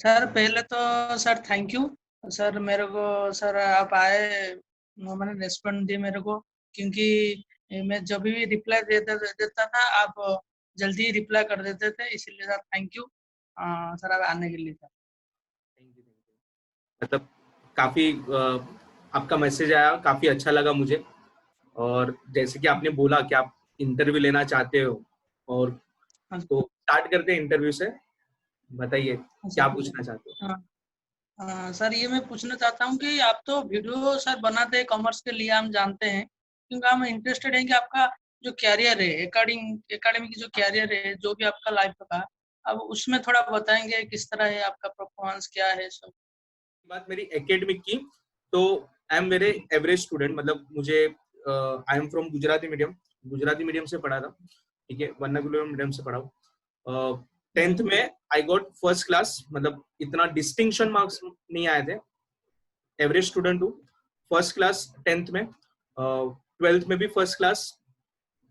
Sir पहले तो sir thank you sir, मेरे को सर आप आए, मैंने रेस्पॉन्ड दी मेरे को, क्योंकि मैं जब भी रिप्लाई देता देता था आप जल्दी रिप्लाई कर देते थे, इसीलिए सर थैंक यू सर आप आने के लिए सर। थैंक यू, मतलब काफी आपका मैसेज आया, काफी अच्छा लगा मुझे। और जैसे कि आपने बोला कि आप इंटरव्यू लेना चाहते हो, और हाँ तो स्टार्ट करते हैं इंटरव्यू से। बताइए हाँ क्या सर। पूछना चाहते हो। हाँ सर, ये मैं पूछना चाहता हूँ कि आप तो वीडियो सर बनाते हैं कॉमर्स के लिए, हम जानते हैं, क्योंकि हम इंटरेस्टेड हैं कि आपका जो कैरियर है एकेडमिक जो कैरियर है, जो भी आपका लाइफ का, अब उसमें थोड़ा बताएंगे किस तरह है आपका परफॉर्मेंस, क्या है सब। बात मेरी एकेडमिक की, तो I am very average student. मतलब मुझे I am from Gujarati medium से पढ़ा था, ठीक है, वर्नाकुलर मीडियम से पढ़ा हूँ। टेंथ जी। में आई गॉट फर्स्ट क्लास, मतलब इतना डिस्टिंक्शन मार्क्स नहीं आए थे, एवरेज स्टूडेंट हूँ। फर्स्ट क्लास टेंथ में, ट्वेल्थ में भी फर्स्ट क्लास।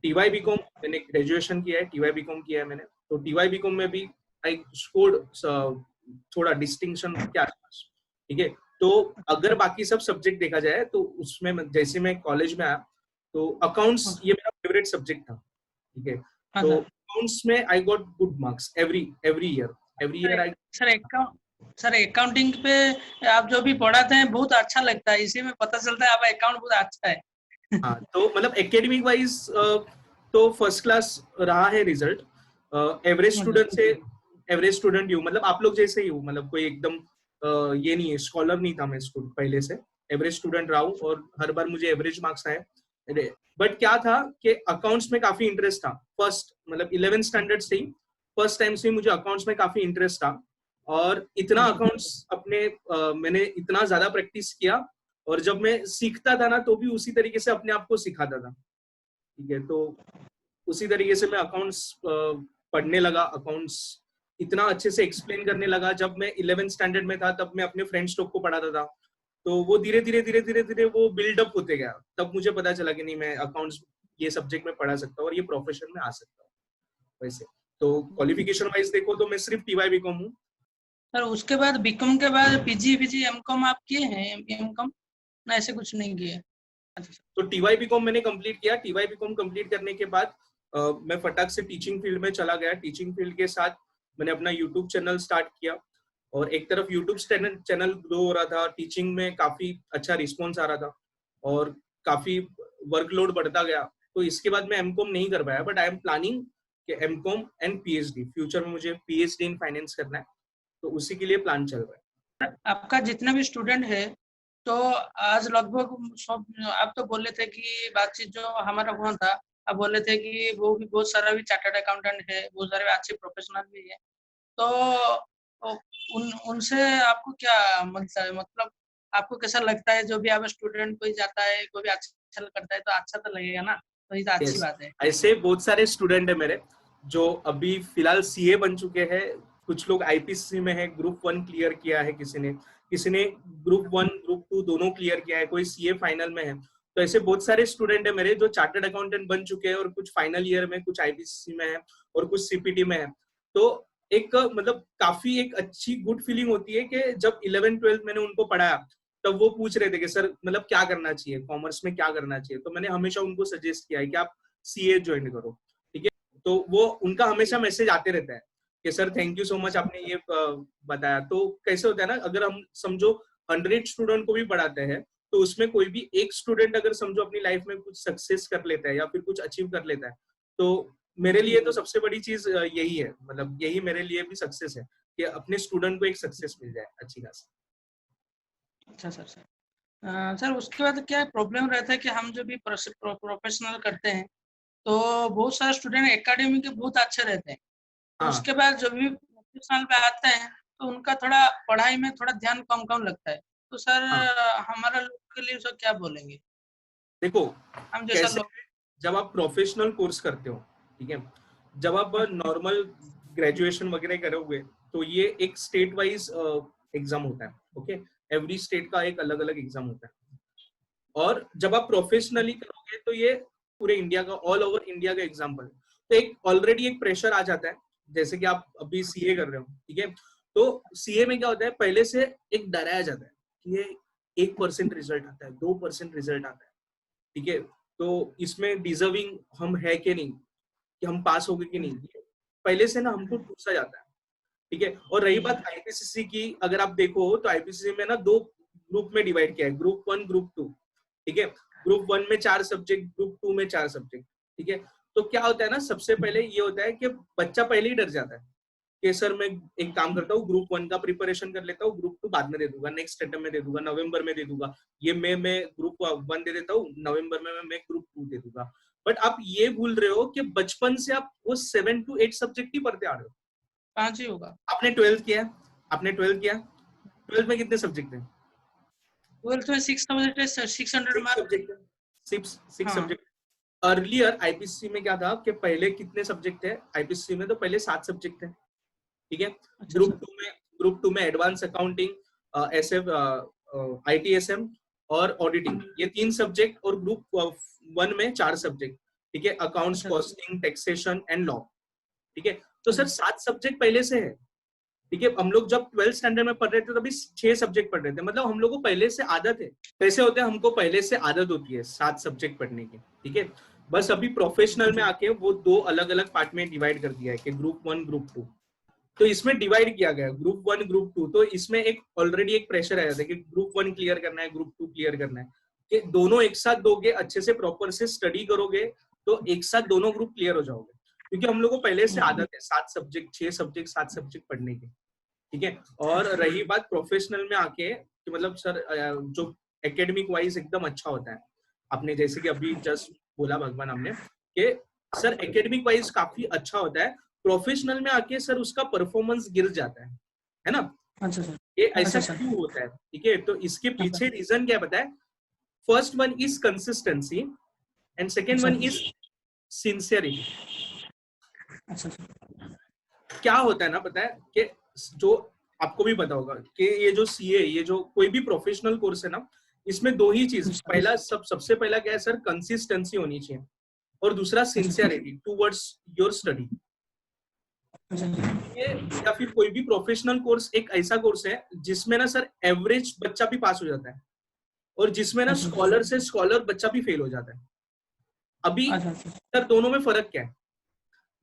टीवाई बीकॉम मैंने ग्रेजुएशन किया है, टीवाई बीकॉम किया है मैंने, तो टीवाई बीकॉम में भी आई स्कोर्ड थोड़ा डिस्टिंक्शन के आसपास, ठीक है। तो अगर बाकी सब सब्जेक्ट देखा जाए तो उसमें जैसे मैं कॉलेज में आया, तो अकाउंट्स हाँ ये मेरा फेवरेट सब्जेक्ट था, ठीक है। हाँ तो सर। अकाउंट्स में I got good marks every year I. Sir sir accounting पे आप जो भी पढ़ाते हैं बहुत अच्छा लगता है, इसी में पता चलता है आपका अकाउंट बहुत अच्छा है। हाँ, तो मतलब एकेडमिक वाइज तो फर्स्ट क्लास रहा है रिजल्ट। एवरेज हाँ स्टूडेंट से एवरेज स्टूडेंट ही हूँ, मतलब आप लोग जैसे ही हूँ, मतलब कोई एकदम ये नहीं है, स्कॉलर नहीं था मैं स्कूल पहले से। एवरेज स्टूडेंट रहा हूँ और हर बार मुझे एवरेज मार्क्स आए। बट क्या था कि अकाउंट्स में काफी इंटरेस्ट था, फर्स्ट मतलब 11th स्टैंडर्ड से ही, फर्स्ट टाइम से ही मुझे अकाउंट्स में काफी इंटरेस्ट था। और इतना अकाउंट्स अपने मैंने इतना ज्यादा प्रैक्टिस किया, और जब मैं सीखता था ना तो भी उसी तरीके से अपने आप को सिखाता था, ठीक है। तो उसी तरीके से मैं अकाउंट्स पढ़ने लगा, अकाउंट्स इतना अच्छे से एक्सप्लेन करने लगा। जब मैं 11th स्टैंडर्ड में था तब मैं अपने फ्रेंड्स लोग को पढ़ाता था, तो वो धीरे धीरे वो बिल्डअप होते गया। तब मुझे पता चला कि नहीं, मैं अकाउंट्स ये सब्जेक्ट में पढ़ा सकता हूँ और ये प्रोफेशन में आ सकता हूँ वैसे। तो क्वालिफिकेशन वाइज देखो तो मैं सिर्फ टीवाई बीकॉम हूँ। सर उसके बाद बीकॉम के बाद पीजी पीजी एमकॉम आप किए हैं? एमकॉम ना ऐसे कुछ नहीं किए? अच्छा सर। तो टीवाई बीकॉम मैंने कंप्लीट किया। टीवाई बीकॉम कंप्लीट करने के बाद मैं फटाक से टीचिंग फील्ड में चला गया। टीचिंग फील्ड के साथ मैंने अपना यूट्यूब चैनल स्टार्ट किया, और एक तरफ यूट्यूब चैनल ग्रो हो रहा था, टीचिंग में काफी अच्छा रिस्पॉन्स आ रहा था, और काफी वर्कलोड बढ़ता गया। तो इसके बाद मैं एमकॉम नहीं कर पाया, बट आई एम प्लानिंग कि एमकॉम एंड पीएचडी, फ्यूचर में मुझे पीएचडी इन फाइनेंस करना है, तो उसी के लिए प्लान चल रहा है। आपका जितना भी स्टूडेंट है, तो आज लगभग सब, आप तो बोले थे कि बातचीत जो हमारा हुआ था, आप बोले थे कि वो भी बहुत सारा भी चार्टर्ड अकाउंटेंट है, बहुत सारे अच्छे प्रोफेशनल भी है, तो उनसे आपको क्या मिलता है, मतलब आपको कैसा लगता है? जो भी आप स्टूडेंट कोई जाता है, कोई भी अच्छा करता है तो अच्छा तो लगेगा ना, तो ये तो अच्छी yes. बात है। ऐसे बहुत सारे स्टूडेंट है मेरे जो अभी फिलहाल सीए बन चुके हैं। कुछ लोग आईपीसी में है, ग्रुप 1 क्लियर किया है, किसी ने ग्रुप 1 ग्रुप 2 दोनों क्लियर किया है, कोई सीए फाइनल में है। तो ऐसे बहुत सारे स्टूडेंट है मेरे जो चार्टर्ड अकाउंटेंट बन चुके हैं, और कुछ फाइनल ईयर में, कुछ आईपीसी में है, और कुछ सीपीटी में है। तो एक मतलब काफी एक अच्छी गुड फीलिंग होती है कि जब 11th 12th मैंने उनको पढ़ाया, तब वो पूछ रहे थे कि सर मतलब क्या करना चाहिए, कॉमर्स में क्या करना चाहिए। तो मैंने हमेशा उनको सजेस्ट किया है कि आप सीए ज्वाइन करो, ठीक है। तो वो उनका हमेशा मैसेज आते रहता है कि sir thank you so much, आपने ये बताया। तो कैसे होता है ना, अगर हम समझो 100 स्टूडेंट को भी पढ़ाते हैं, तो उसमें कोई भी एक स्टूडेंट अगर समझो अपनी लाइफ में कुछ सक्सेस कर लेता है या फिर कुछ अचीव कर लेता है, तो मेरे लिए तो सबसे बड़ी चीज यही है, मतलब यही मेरे लिए भी सक्सेस है कि अपने स्टूडेंट को एक सक्सेस मिल जाए अच्छी खासी। अच्छा सर। सर उसके बाद क्या प्रॉब्लम रहता है कि हम जो भी प्रोफेशनल करते हैं, तो बहुत सारे स्टूडेंट एकेडमी के बहुत अच्छे रहते हैं, तो हाँ उसके बाद जब भी प्रोफेशनल पे आते हैं तो उनका थोड़ा पढ़ाई में थोड़ा ध्यान कम कम लगता है, तो सर हाँ, हमारा लोग के लिए सर क्या बोलेंगे, देखो हम जैसा कैसे, लोग? जब आप प्रोफेशनल कोर्स करते हो, ठीक है, जब आप नॉर्मल ग्रेजुएशन वगैरह करोगे, तो ये एक स्टेट वाइज एग्जाम होता है, ओके। एवरी स्टेट का एक अलग अलग एग्जाम होता है। और जब आप प्रोफेशनली करोगे तो ये पूरे इंडिया का, ऑल ओवर इंडिया का एग्जाम्पल। तो एक ऑलरेडी एक प्रेशर आ जाता है, जैसे कि आप अभी सीए कर रहे हो, ठीक है। तो सीए में क्या होता है, पहले से एक डराया जाता है कि ये 1% रिजल्ट आता है, 2% रिजल्ट आता है, ठीक है, तो इसमें डिजर्विंग हम है कि नहीं, कि हम पास हो गए कि नहीं, पहले से ना हमको पूछा जाता है, ठीक है। और रही बात आईपीसीसी की, अगर आप देखो तो आईपीसीसी में ना 2 ग्रुप में डिवाइड किया है, ग्रुप 1 ग्रुप 2, ठीक है। ग्रुप 1 में 4 सब्जेक्ट, ग्रुप 2 में 4 सब्जेक्ट, ठीक है। तो क्या होता है ना, सबसे पहले ये होता है कि बच्चा पहले ही डर जाता है कि सर मैं एक काम करता हूँ, ग्रुप 1 का प्रिपरेशन कर लेता हूँ, ग्रुप 2 बाद में दे दूंगा, नेक्स्ट अटेम्प्ट में दे दूंगा, नवंबर में दे दूंगा, ये मैं ग्रुप 1 दे देता हूँ, नवंबर में मैं ग्रुप 2 दे दूंगा। बट आप ये भूल रहे हो कि बचपन से आप वो 7 to 8 सब्जेक्ट ही पढ़ते आ रहे हो। 5 ही होगा। आपने 12th किया, आपने 12th किया, 12th में कितने सब्जेक्ट थे? 12th में 6 सब्जेक्ट है, 600 मार्क। सब्जेक्ट, 6 हाँ। सब्जेक्ट। अर्लियर आईपीसीसी में क्या था कि पहले कितने सब्जेक्ट थे आईपीसीसी में, तो पहले 7 सब्जेक्ट थे, ठीक है। अच्छा ग्रुप सर। 2 में, ग्रुप 2 में एडवांस अकाउंटिंग, एसएफ, आईटीएसएम और ऑडिटिंग, ये 3 सब्जेक्ट, और ग्रुप 1 में 4 सब्जेक्ट, ठीक है, अकाउंट्स, अच्छा कॉस्टिंग, टैक्सेशन एंड लॉ, ठीक है। तो सर अच्छा 7 सब्जेक्ट पहले से है, ठीक है। हम लोग जब 12th स्टैंडर्ड में पढ़ रहे थे तभी 6 सब्जेक्ट पढ़ रहे थे, मतलब हम लोग को पहले से आदत है। कैसे होते हैं, हमको पहले से आदत होती है 7 सब्जेक्ट पढ़ने की, ठीक है। बस अभी प्रोफेशनल में आके वो 2 अलग अलग पार्ट में डिवाइड कर दिया है कि ग्रुप 1 ग्रुप 2, तो इसमें डिवाइड किया गया ग्रुप 1 ग्रुप 2। तो इसमें एक ऑलरेडी एक प्रेशर आ जाता है कि ग्रुप 1 क्लियर करना है, ग्रुप 2 क्लियर करना है, कि दोनों एक साथ दोगे, अच्छे से प्रॉपर से स्टडी करोगे तो एक साथ दोनों ग्रुप क्लियर हो जाओगे, क्योंकि हम लोग को पहले से आदत है 7 सब्जेक्ट, 6 सब्जेक्ट, 7 सब्जेक्ट पढ़ने की, ठीक है। और रही बात प्रोफेशनल में आके कि मतलब सर जो एकेडमिक वाइज एकदम अच्छा होता है, आपने जैसे कि अभी जस्ट बोला भगवान हमने कि सर एकेडमिक वाइज काफी अच्छा होता है, प्रोफेशनल में आके सर उसका परफॉर्मेंस गिर जाता है ना। अच्छा सर। ये अच्छा ऐसा सर। क्यों होता है, ठीक है, तो इसके पीछे रीजन क्या पता है। First one is consistency and second अच्छा वन इज सिंसियरिटी। अच्छा सर। क्या होता है ना, पता है कि जो आपको भी पता होगा कि ये जो सीए, ये जो कोई भी प्रोफेशनल कोर्स है ना, इसमें 2 ही चीज, पहला सबसे पहला क्या है सर, कंसिस्टेंसी होनी चाहिए, और दूसरा सिंसियरिटी टुवर्ड्स योर स्टडी। ये या फिर कोई भी प्रोफेशनल कोर्स एक ऐसा कोर्स है जिसमें ना सर एवरेज बच्चा भी पास हो जाता है, और जिसमें ना स्कॉलर से स्कॉलर बच्चा भी फेल हो जाता है। अभी सर दोनों में फर्क क्या है,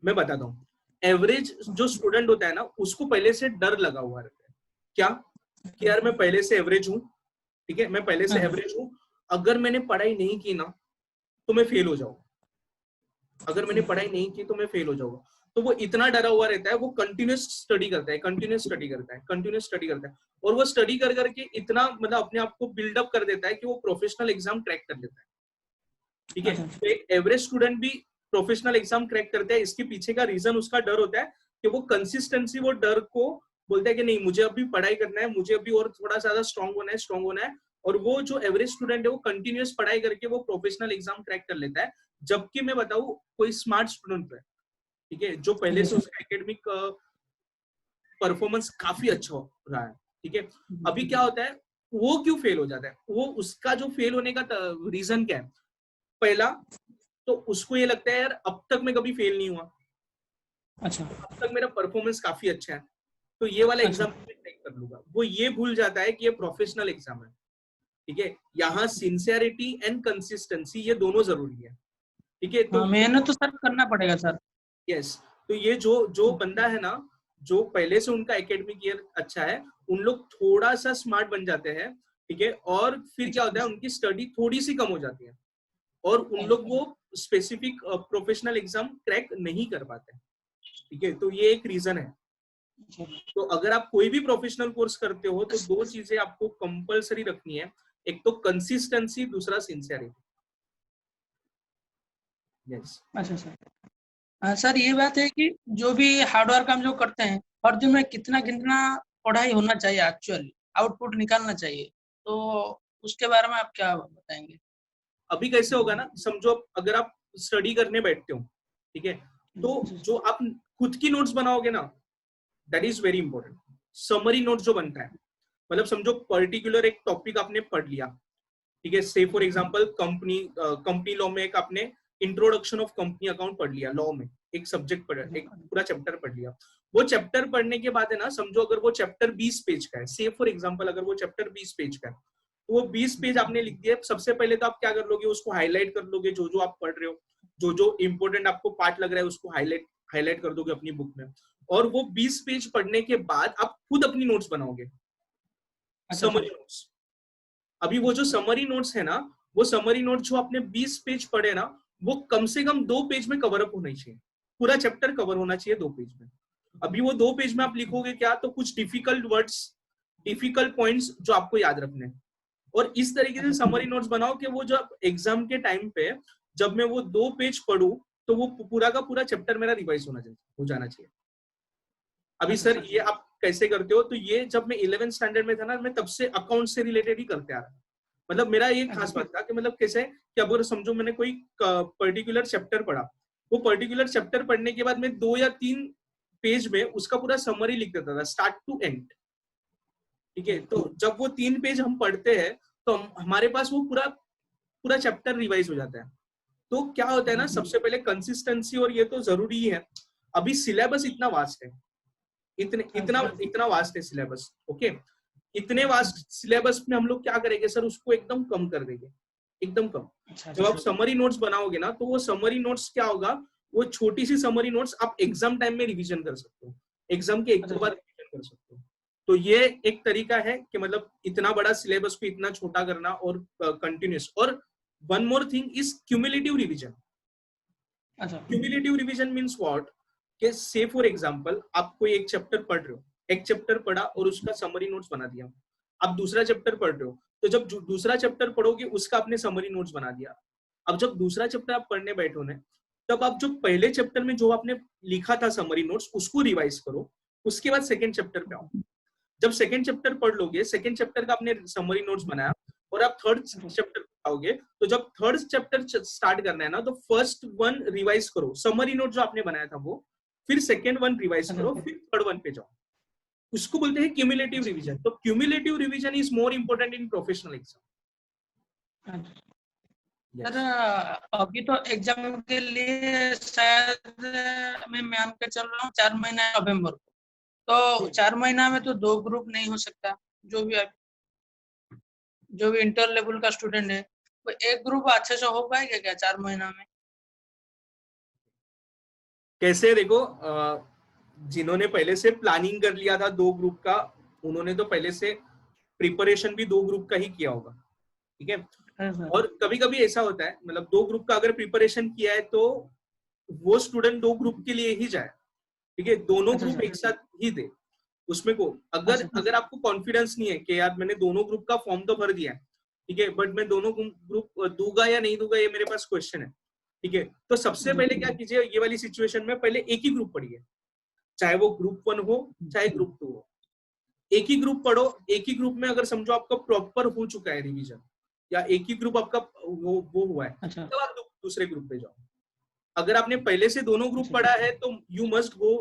मैं बताता हूँ। एवरेज जो स्टूडेंट होता है ना, उसको पहले से डर लगा हुआ रहता है, क्या कि यार मैं पहले से एवरेज हूँ, ठीक है, मैं पहले से एवरेज हूँ, अगर मैंने पढ़ाई नहीं की ना तो मैं फेल हो जाऊंगा, अगर मैंने पढ़ाई नहीं की तो मैं फेल हो जाऊंगा। तो वो इतना डरा हुआ रहता है, वो कंटिन्यूस स्टडी करता है, कंटिन्यूस स्टडी करता है, कंटिन्यूस स्टडी करता है, और वो स्टडी कर करके इतना मतलब अपने आप को बिल्डअप कर देता है कि वो प्रोफेशनल एग्जाम क्रैक कर लेता है, ठीक है। तो एक एवरेज स्टूडेंट भी प्रोफेशनल एग्जाम क्रैक करता है, इसके पीछे का रीजन उसका डर होता है कि वो कंसिस्टेंसी, वो डर को बोलता है कि नहीं मुझे अभी पढ़ाई करना है, मुझे अभी और थोड़ा ज्यादा स्ट्रांग होना है, स्ट्रांग होना है। और वो जो एवरेज स्टूडेंट है वो कंटिन्यूस पढ़ाई करके वो प्रोफेशनल एग्जाम क्रैक कर लेता है। जबकि मैं बताऊं कोई स्मार्ट स्टूडेंट है, ठीक है, जो पहले से उसका एकेडमिक परफॉर्मेंस काफी अच्छा हो रहा है, ठीक है, अभी क्या होता है, वो क्यों फेल हो जाता है, वो उसका जो फेल होने का रीजन क्या है। पहला तो उसको ये लगता है यार अब तक मैं कभी फेल नहीं हुआ, अच्छा अब तक मेरा परफॉर्मेंस काफी अच्छा है, तो ये वाला एग्जाम मैं क्रैक कर लूंगा। वो ये भूल जाता है कि ये प्रोफेशनल एग्जाम है, ठीक है। यहाँ सिंसियरिटी एंड कंसिस्टेंसी ये दोनों जरूरी है, ठीक है। तो मेहनत तो सर करना पड़ेगा सर। यस, तो ये जो जो बंदा है ना, जो पहले से उनका एकेडमिक ईयर अच्छा है, उन लोग थोड़ा सा स्मार्ट बन जाते हैं, ठीक है, और फिर क्या होता है उनकी स्टडी थोड़ी सी कम हो जाती है, और उन लोग वो स्पेसिफिक प्रोफेशनल एग्जाम क्रैक नहीं कर पाते, ठीक है। तो ये एक रीजन है। तो अगर आप कोई भी प्रोफेशनल कोर्स करते हो तो 2 चीजें आपको कंपलसरी रखनी है, एक तो कंसिस्टेंसी, दूसरा सिंसियरिटी। यस। अच्छा सर। सर ये बात है कि जो भी हार्डवर्क हम जो करते हैं, हर दिन में कितना कितना पढ़ाई होना चाहिए, एक्चुअली आउटपुट निकालना चाहिए, तो उसके बारे में आप क्या बताएंगे। अभी कैसे होगा ना, समझो अगर आप स्टडी करने बैठते हो, ठीक है, तो जो आप खुद की नोट्स बनाओगे ना, that is very important. Summary note जो बनता है, मतलब समझो पर्टिकुलर एक टॉपिक आपने पढ़ लिया, ठीक है, से फॉर एग्जांपल कंपनी लॉ में एक आपने इंट्रोडक्शन ऑफ कंपनी अकाउंट पढ़ लिया, लॉ में एक सब्जेक्ट पढ़, एक पूरा चैप्टर पढ़ लिया, वो चैप्टर पढ़ने के बाद है ना, समझो अगर वो चैप्टर 20 पेज का है, से फॉर एग्जांपल अगर वो चैप्टर 20 पेज का है, तो वो 20 पेज आपने लिख दिया। सबसे पहले तो आप क्या कर लोगे, उसको हाईलाइट कर लोगे, जो जो आप पढ़ रहे हो, जो जो इंपॉर्टेंट आपको पार्ट लग रहा है उसको हाईलाइट कर दोगे अपनी बुक में। और वो 20 पेज पढ़ने के बाद आप खुद अपनी नोट्स बनाओगे, अच्छा समरी सर। नोट्स। अभी वो जो समरी नोट्स है ना, वो समरी नोट जो आपने 20 पेज पढ़े ना, वो कम से कम 2 पेज में कवर अप होना चाहिए, पूरा चैप्टर कवर होना चाहिए 2 पेज में। अभी वो 2 पेज में आप लिखोगे क्या, तो कुछ डिफिकल्ट वर्ड्स, डिफिकल्ट पॉइंट्स जो आपको याद रखने हैं। और इस तरीके से अच्छा समरी नोट्स बनाओ कि वो जब एग्जाम के टाइम पे जब मैं वो 2 पेज पढ़ूं, तो वो पूरा का पूरा चैप्टर मेरा रिवाइज हो जाना चाहिए। अभी अच्छा सर सर। ये आप कैसे करते हो, तो ये जब मैं 11th स्टैंडर्ड में था ना, मैं तब से अकाउंट से रिलेटेड ही करते आ रहा। मतलब मेरा ये अच्छा खास बात था कि मतलब कैसे कि अगर समझो मैंने कोई पर्टिकुलर चैप्टर पढ़ा, वो पर्टिकुलर चैप्टर पढ़ने के बाद मैं 2 या 3 पेज में उसका पूरा समरी लिख देता था, स्टार्ट टू एंड। ठीक है, तो जब वो 3 पेज हम पढ़ते हैं, तो हमारे पास वो पूरा पूरा चैप्टर रिवाइज हो जाता है। तो क्या होता है ना, सबसे पहले कंसिस्टेंसी, और ये तो जरूरी ही है। अभी सिलेबस इतना वास्ट है, इतने इतना अच्छा इतना वास्ट है सिलेबस। ओके, इतने वास्ट सिलेबस में हम लोग क्या करेंगे सर, उसको एकदम कम कर देंगे, एकदम कम। अच्छा। जब अच्छा आप समरी नोट्स बनाओगे ना, तो वो समरी नोट्स क्या होगा, वो छोटी सी समरी नोट्स आप एग्जाम टाइम में रिवीजन कर सकते हो, एग्जाम के 1-2 बार रिवीजन कर सकते हो। तो ये एक तरीका है कि मतलब इतना बड़ा सिलेबस को इतना छोटा करना और कंटिन्यूस। और one more thing is cumulative revision. अच्छा। क्यूमुलेटिव रिवीजन मींस व्हाट, कि से फॉर एग्जांपल आप कोई एक चैप्टर पढ़ रहे हो, एक चैप्टर पढ़ा और उसका समरी नोट्स बना दिया। आप दूसरा चैप्टर पढ़ रहे हो, तो जब दूसरा चैप्टर पढ़ोगे उसका आपने समरी नोट्स बना दिया। अब जब दूसरा चैप्टर आप पढ़ने बैठो ना, तब आप जो पहले चैप्टर में जो आपने लिखा था समरी नोट्स, उसको रिवाइज करो। उसके बाद सेकंड चैप्टर पे आओ। जब सेकंड चैप्टर पढ़ लोगे, सेकंड चैप्टर का आपने समरी नोट्स बनाया, और आप थर्ड चैप्टर आओगे, तो जब थर्ड चैप्टर स्टार्ट करना है ना, तो फर्स्ट वन रिवाइज करो, समरी नोट जो आपने बनाया था वो, फिर सेकंड वन रिवाइज करो, फिर थर्ड वन पे जाओ। उसको बोलते हैं क्यूमुलेटिव रिवीजन। तो cumulative revision is more important in professional exam. Sir yes. अभी तो एग्जाम के लिए शायद मैं मान के चल रहा हूँ 4 महीना नवंबर को। तो 4 महीना में तो 2 ग्रुप नहीं हो सकता। जो भी जो भी इंटर लेवल का स्टूडेंट है, वो एक ग्रुप अच्छे से हो पाएगा क्या 4 महीना में? कैसे देखो, जिन्होंने पहले से प्लानिंग कर लिया था 2 ग्रुप का, उन्होंने तो पहले से प्रिपरेशन भी 2 ग्रुप का ही किया होगा। ठीक है, हाँ सर। और कभी कभी ऐसा होता है, मतलब 2 ग्रुप का अगर प्रिपरेशन किया है, तो वो स्टूडेंट 2 ग्रुप के लिए ही जाए। ठीक है, दोनों अच्छा ग्रुप सर। एक साथ ही दे। उसमें को अगर अच्छा अगर आपको कॉन्फिडेंस नहीं है कि यार मैंने दोनों ग्रुप का फॉर्म तो भर दिया है, ठीक है, बट मैं दोनों ग्रुप दूंगा या नहीं दूंगा, ये मेरे पास क्वेश्चन है। ठीक है, तो सबसे पहले क्या कीजिए, ये वाली सिचुएशन में पहले एक ही ग्रुप पढ़िए, चाहे वो ग्रुप 1 हो चाहे ग्रुप 2 हो। एक ही ग्रुप पढ़ो। एक ही ग्रुप में अगर समझो आपका प्रॉपर हो चुका है रिवीजन, या एक ही ग्रुप आपका वो हुआ है, अच्छा। तब आप दूसरे ग्रुप पे जाओ। अगर आपने पहले से दोनों ग्रुप अच्छा। पढ़ा है, तो you must go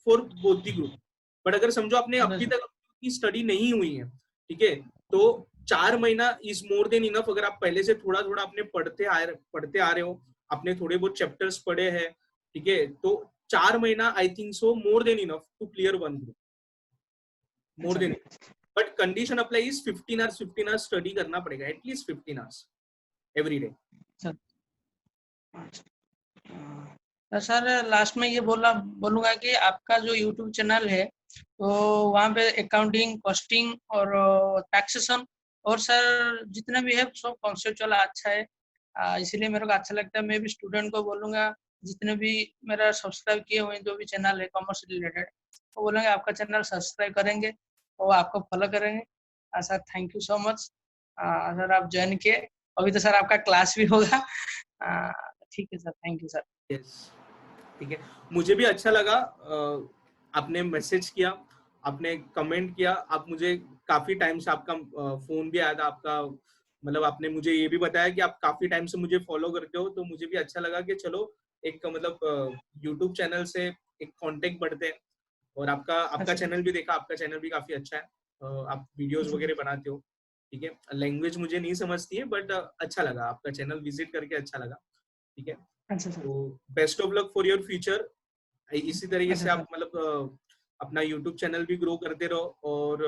for both the group. But अगर समझो आपने अभी अच्छा। तक की स्टडी नहीं हुई है, ठीक है, तो 4 महीना इज मोर देन इनफ। अगर आप पहले से थोड़ा थोड़ा अपने पढ़ते आ रहे हो, आपने थोड़े बहुत चैप्टर्स पढ़े हैं, ठीक है, तो 4 महीना I think so more than enough to clear one group, more अच्छा। Then. But condition apply is 15 hours study करना पड़ेगा, एटलीस्ट 15 आवर्स एवरी डे। अच्छा। तो सर लास्ट में ये बोलूंगा कि आपका जो यूट्यूब चैनल है, तो वहाँ पे अकाउंटिंग, कॉस्टिंग और टैक्सेशन और सर जितना भी है सब कॉन्सेप्चुअल अच्छा है। इसीलिए मेरे को अच्छा लगता है। मैं भी स्टूडेंट को बोलूंगा, जितने भी मेरा सब्सक्राइब किए हुए जो भी चैनल है कॉमर्स रिलेटेड, वो बोलेंगे आपका चैनल सब्सक्राइब करेंगे और आपको फॉलो करेंगे। Sir thank you so much. Sir आप ज्वाइन किए, अभी तो सर आपका क्लास भी होगा। ठीक है sir, thank you sir. Yes, ठीक है, मुझे भी अच्छा लगा। आपने मैसेज किया, आपने कमेंट किया, आप मुझे काफी टाइम से आपका फोन भी आया था आपका, मतलब आपने मुझे ये भी बताया कि आप काफी टाइम से मुझे फॉलो करते हो, तो मुझे भी अच्छा लगा कि चलो एक मतलब यूट्यूब चैनल से एक कांटेक्ट बढ़ते हैं। और आपका आपका अच्छा। चैनल भी देखा, आपका चैनल भी काफी अच्छा है। आप वीडियोस अच्छा। वगैरह बनाते हो, ठीक है, लैंग्वेज मुझे नहीं समझती है, बट अच्छा लगा आपका चैनल विजिट करके, अच्छा लगा। ठीक है, अच्छा सर। तो best of luck for your future. इसी तरीके अच्छा से आप सर। मतलब अपना यूट्यूब चैनल भी ग्रो करते रहो और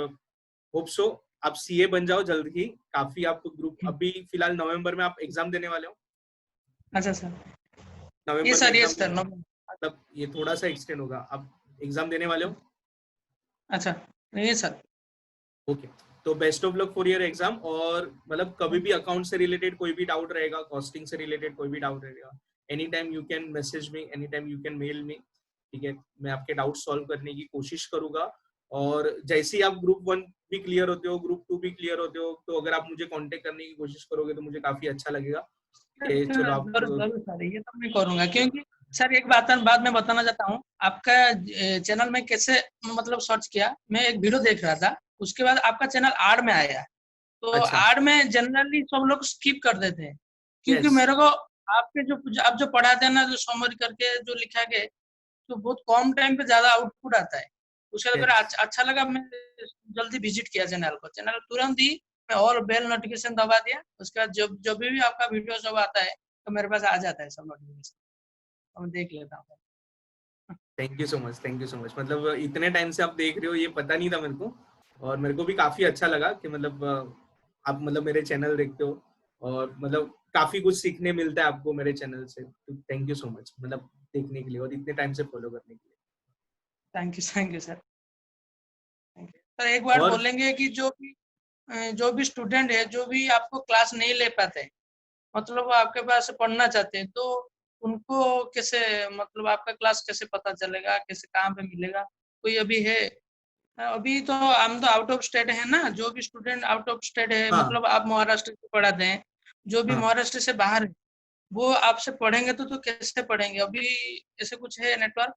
होप सो आप सीए बन जाओ जल्द ही। काफी आपको ग्रुप अभी फिलहाल नवंबर में आप एग्जाम देने वाले हो, अच्छा सर। नवंबर में ये एग्जाम सर देने, मतलब ये थोड़ा सा एक्सटेंड होगा, आप एग्जाम देने वाले हो। अच्छा ये सर। ओके, तो best of luck for your exam. और मतलब कभी भी अकाउंट से रिलेटेड कोई भी डाउट रहेगा, कॉस्टिंग से रिलेटेड कोई भी डाउट रहेगा, any time you can message me, any time you can mail me. ठीक है, मैं आपके डाउट सॉल्व करने की कोशिश करूंगा। और जैसे ही आप ग्रुप 1 भी क्लियर होते हो, ग्रुप 2 भी क्लियर होते हो, तो अगर आप मुझे कांटेक्ट करने की कोशिश करोगे तो मुझे काफी अच्छा लगेगा कि चलो आप। जरूर जरूर सर, ये तो मैं करूंगा, क्योंकि सर एक बात मैं बताना चाहता हूँ। आपका चैनल में कैसे मतलब सर्च किया, मैं एक वीडियो देख रहा था, उसके बाद आपका चैनल आड में आया। तो अच्छा। आड में जनरली सब लोग स्किप कर देते हैं, क्योंकि यस। मेरे को आपके जो आप जो पढ़ाते हैं ना, जो समरी करके जो लिखा गया, तो बहुत कम टाइम पे ज्यादा आउटपुट आता है। उसके बाद मेरा यस। अच्छा लगा, मैं जल्दी विजिट किया चैनल को, चैनल तुरंत ही मैं और बेल नोटिफिकेशन दबा दिया। उसके बाद जब जब भी आपका वीडियो सब आता है तो मेरे पास आ जाता है सब नोटिफिकेशन, तो मैं देख लेता हूँ। Thank you so much, thank you so much. मतलब इतने टाइम से आप देख रहे हो ये पता नहीं था मेरे को, और मेरे को भी काफी अच्छा लगा कि मतलब आप मतलब मेरे चैनल देखते हो और मतलब काफी कुछ सीखने मिलता है आपको मेरे चैनल से। तो थैंक यू सो मच मतलब देखने के लिए और इतने टाइम से फॉलो करने के लिए। Thank you sir. Thank you sir. एक बार और बोलेंगे कि जो भी स्टूडेंट है, जो भी आपको क्लास नहीं ले पाते, मतलब वो आपके पास पढ़ना चाहते हैं, तो उनको कैसे, मतलब आपका क्लास कैसे पता चलेगा, कैसे कहाँ पे मिलेगा, कोई अभी है? अभी तो हम तो आउट ऑफ स्टेट है ना, जो भी स्टूडेंट आउट ऑफ स्टेट है, हाँ मतलब आप महाराष्ट्र से पढ़ाते हैं, जो भी हाँ, महाराष्ट्र से बाहर है, वो आपसे पढ़ेंगे तो कैसे पढ़ेंगे? अभी ऐसे कुछ है नेटवर्क?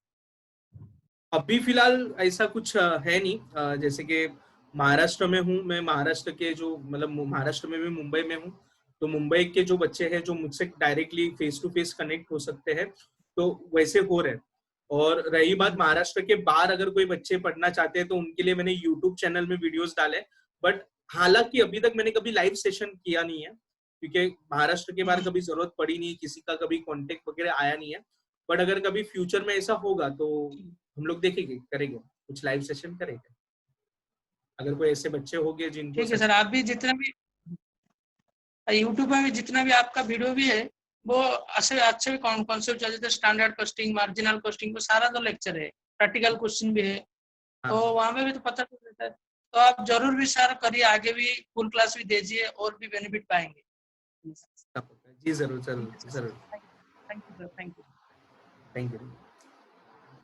अभी फिलहाल ऐसा कुछ है नहीं। जैसे कि महाराष्ट्र में हूँ मैं, महाराष्ट्र के जो मतलब महाराष्ट्र में भी मुंबई में हूँ, तो मुंबई के जो बच्चे हैं जो मुझसे directly face to face connect हो सकते हैं, तो वैसे हो रहे हैं। और रही बात महाराष्ट्र के बाहर अगर कोई बच्चे पढ़ना चाहते हैं तो उनके लिए मैंने यूट्यूब चैनल में वीडियोस डाले, बट हालांकि अभी तक मैंने कभी लाइव सेशन किया नहीं है, क्योंकि महाराष्ट्र के बाहर कभी जरूरत पड़ी नहीं, किसी का कभी कॉन्टेक्ट वगैरह आया नहीं है। बट अगर कभी फ्यूचर में ऐसा होगा तो हम लोग देखेंगे, करेंगे कुछ लाइव सेशन करेंगे, अगर कोई ऐसे बच्चे होंगे जिनको ठीक है सच। सर। आप भी जितना भी यूट्यूब में भी जितना भी आपका वीडियो भी है, वो अच्छे अच्छे कॉन्सेप्ट है, जैसे स्टैंडर्ड कॉस्टिंग, मार्जिनल कॉस्टिंग, वो सारा तो लेक्चर है, प्रैक्टिकल क्वेश्चन भी है, तो हाँ, वहां पे भी तो पता चल जाता है। तो आप जरूर भी सर करिए, आगे भी फुल क्लास भी दीजिए और भी बेनिफिट पाएंगे। जी जरूर ठीक जरूर है सर। जरूर। Thank you sir. Thank you. Thank you.